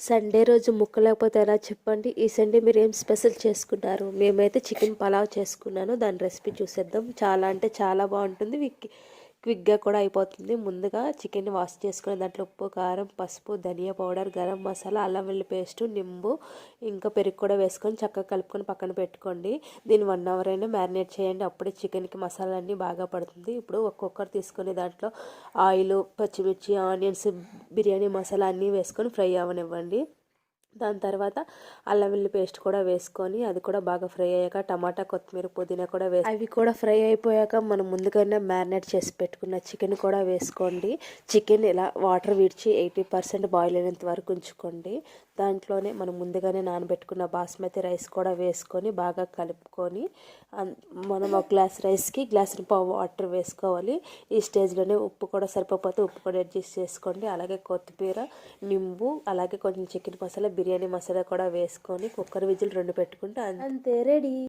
Sunday రోజు ముక్క లేకపోతే ఎలా చెప్పండి. ఈ సండే మీరు ఏం స్పెషల్ చేసుకున్నారు? మేమైతే చికెన్ పలావ్ చేసుకున్నాను. దాని రెసిపీ చూసేద్దాం. చాలా అంటే చాలా బాగుంటుంది. క్విక్గా కూడా అయిపోతుంది. ముందుగా చికెన్ వాష్ చేసుకుని దాంట్లో ఉప్పు, కారం, పసుపు, ధనియా పౌడర్, గరం మసాలా, అల్లం వెల్లుల్లి పేస్ట్, నింబు ఇంకా పెరుగు కూడా వేసుకొని చక్కగా కలుపుకొని పక్కన పెట్టుకోండి. దీన్ని 1 అవర్ అయినా మ్యారినేట్ చేయండి. అప్పుడే చికెన్కి మసాలా అన్నీ బాగా పడుతుంది. ఇప్పుడు ఒక్కొక్కరు తీసుకొని దాంట్లో ఆయిల్, పచ్చిమిర్చి, ఆనియన్స్, బిర్యానీ మసాలా అన్నీ వేసుకొని ఫ్రై అవ్వనివ్వండి. దాని తర్వాత అల్లం వెల్లుల్లి పేస్ట్ కూడా వేసుకొని అది కూడా బాగా ఫ్రై అయ్యాక టమాటా, కొత్తిమీర, పుదీనా కూడా అవి కూడా ఫ్రై అయిపోయాక మనం ముందుగానే మ్యారినేట్ చేసి పెట్టుకున్న చికెన్ కూడా వేసుకోండి. చికెన్ ఇలా వాటర్ విడిచి 80% బాయిల్ అయినంత వరకు ఉంచుకోండి. దాంట్లోనే మనం ముందుగానే నానబెట్టుకున్న బాస్మతి రైస్ కూడా వేసుకొని బాగా కలుపుకొని మనం ఒక గ్లాస్ రైస్కి గ్లాసుని పావు వాటర్ వేసుకోవాలి. ఈ స్టేజ్లోనే ఉప్పు కూడా సరిపోతే ఉప్పు కూడా అడ్జస్ట్ చేసుకోండి. అలాగే కొత్తిమీర, నింబు, అలాగే కొంచెం చికెన్ మసాలా, బిర్యానీ మసాలా కూడా వేసుకొని కుక్కర్ విజిల్ 2 పెట్టుకుంటే అంతే, రెడీ.